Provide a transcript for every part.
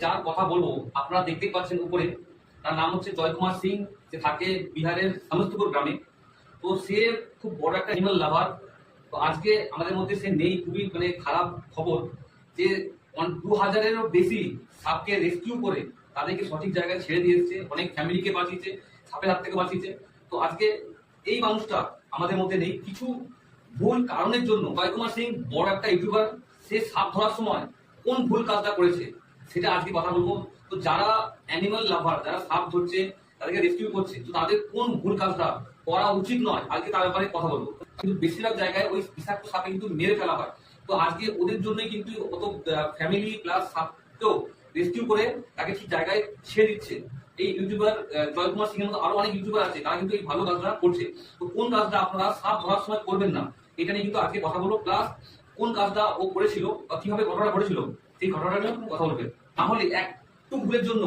যার কথা বলবো আপনারা দেখতেই পাচ্ছেন উপরে, তার নাম হচ্ছে জয় কুমার সিং। সে থাকে বিহারের সমস্তিপুর গ্রামে। তো সে খুব বড় একটা অ্যানিমাল লাভার। তো আজকে আমাদের মধ্যে সে নেই, খুবই মানে খারাপ খবর যে 2000-এরও বেশি সাপকে রেস্কিউ করে তাদেরকে সঠিক জায়গায় ছেড়ে দিয়ে এসছে, অনেক ফ্যামিলিকে বাঁচিয়েছে, সাপের হাত থেকে বাঁচিয়েছে। তো আজকে এই মানুষটা আমাদের মধ্যে নেই কিছু ভুল কারণের জন্য। জয় কুমার সিং বড় একটা ইউটিউবার, সে সাপ ধরার সময় কোন ভুল কাজটা করেছে সেটা আজকে কথা বলবো। তো যারা অ্যানিমাল লাভার, যারা সাপ ধরছে, তাদেরকে রেস্কিউ করছে, তো তাদের কোন ভুল কাজটা করা উচিত নয় আজকে তার ব্যাপারে কথা বলবো। কিন্তু বেশিরভাগ জায়গায় ওই বিষাক্ত সাপে কিন্তু মেরে ফেলা হয়। তো আজকে ওদের জন্যই কিন্তু অত ফ্যামিলি প্লাস সাপকেও রেস্কিউ করে তাকে ঠিক জায়গায় ছেড়ে দিচ্ছে এই ইউটিউবার জয় কুমার সিং এর মতো আরো অনেক ইউটিউবার আছে, তারা কিন্তু এই ভালো কাজটা করছে। তো কোন কাজটা আপনারা সাপ ধরার সময় করবেন না, এটা নিয়ে কিন্তু আজকে কথা বলবো। প্লাস কোন কাজটা ও করেছিল বা কিভাবে ঘটনা ঘটেছিল সেই ঘটনাটা নিয়ে কথা বলবেন। তাহলে একটু ভুলের জন্য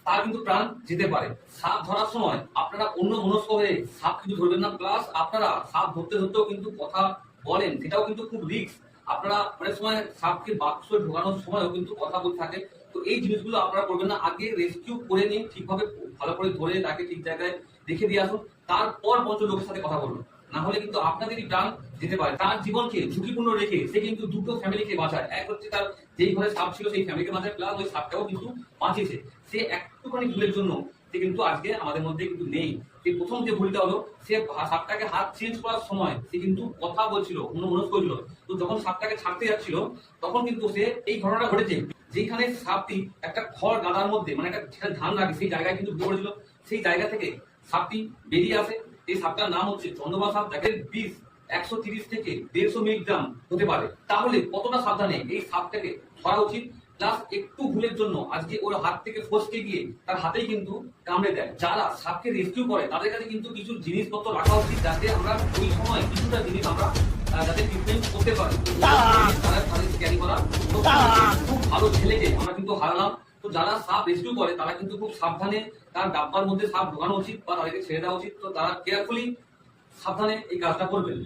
তার কিন্তু প্রাণ যেতে পারে। সাপ ধরার সময় আপনারা অন্য মনস্ক হয়ে সাপ কিন্তু ধরবেন না। প্লাস আপনারা সাপ ধরতে ধরতেও কিন্তু কথা বলেন, সেটাও কিন্তু খুব রিস্ক। আপনারা অনেক সময় সাপকে বাক্সে ঢোকানোর সময়ও কিন্তু কথা বলতে থাকে। তো এই জিনিসগুলো আপনারা করবেন না। আগে রেস্কিউ করে নিন, ঠিকভাবে ভালো করে ধরে তাকে ঠিক জায়গায় রেখে দিয়ে আসুন, তারপর পঞ্চ লোকের সাথে কথা বলুন। না হলে কিন্তু আপনাদেরই প্রাণ যেতে পারে। তার জীবনকে ঝুঁকিপূর্ণ রেখে সে কিন্তু দুটো ফ্যামিলিকে বাঁচায়। এক হচ্ছে তার যেই ঘরে সাপ ছিল সেই ফ্যামিলিকে বাঁচায়, প্লাস ওই সাপটাও কিন্তু বাঁচিয়েছে। সে একটুখানি ভুলের জন্য সে কিন্তু আজকে আমাদের মধ্যে কিন্তু নেই। সে প্রথম যে ভুলটা হলো, সে সাপটাকে হাত চেঞ্জ করার সময় সে কিন্তু কথা বলছিল, অন্য মনস্ক হয়েছিল। তো যখন সাপটাকে ছাড়তে যাচ্ছিল তখন কিন্তু সে এই ঘটনাটা ঘটেছে, যেখানে সাপটি একটা খড় গাদার মধ্যে, মানে একটা যেখানে ধান রাখে সেই জায়গায় কিন্তু ঢুকে পড়েছিল। সেই জায়গা থেকে সাপটি বেরিয়ে আসে। এই সাপটার নাম হচ্ছে চন্দ্রমা সাপ, যাকে বিষ 130 থেকে 150 মিলিগ্রাম হতে পারে। তাহলে কতটা সাবধানে এই সাপটাকে ধরা উচিত। প্লাস একটু ভুলের জন্য আজকে ওর হাত থেকে ফসকে গিয়ে তার হাতেই কিন্তু কামড়ে দেয়। যারা সাপকে রেস্কিউ করে তাদের কাছে কিন্তু কিছু জিনিসপত্র রাখা উচিত, যাতে আমরা ওই সময় কিছুটা জিনিস আমরা যাতে ট্রিটমেন্ট করতে পারি। ক্যারি করা খুব ভালো ছেলেকে আমরা কিন্তু হারালাম। তো যারা সাপ রেস্কিউ করে তারা কিন্তু খুব সাবধানে তার ডাব্বার মধ্যে সাপ ঢোকানো উচিত বা তাদেরকে ছেড়ে দেওয়া উচিত। তো তারা কেয়ারফুলি সাবধানে এই কাজটা করবেন।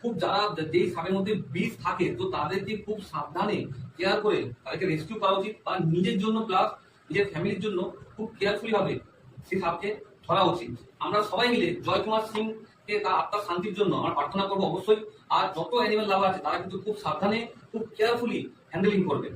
খুব যারা যেই সাপের মধ্যে বিষ থাকে, তো তাদেরকে খুব সাবধানে কেয়ার করে তাদেরকে রেস্কিউ করা উচিত, বা নিজের জন্য প্লাস নিজের ফ্যামিলির জন্য খুব কেয়ারফুলি ভাবে সেই সাপকে ধরা উচিত। আমরা সবাই মিলে জয় কুমার সিং কে তার আত্মার শান্তির জন্য আমরা প্রার্থনা করবো অবশ্যই। আর যত অ্যানিমাল লাভার আছে তারা কিন্তু খুব সাবধানে খুব কেয়ারফুলি হ্যান্ডেলিং করবে।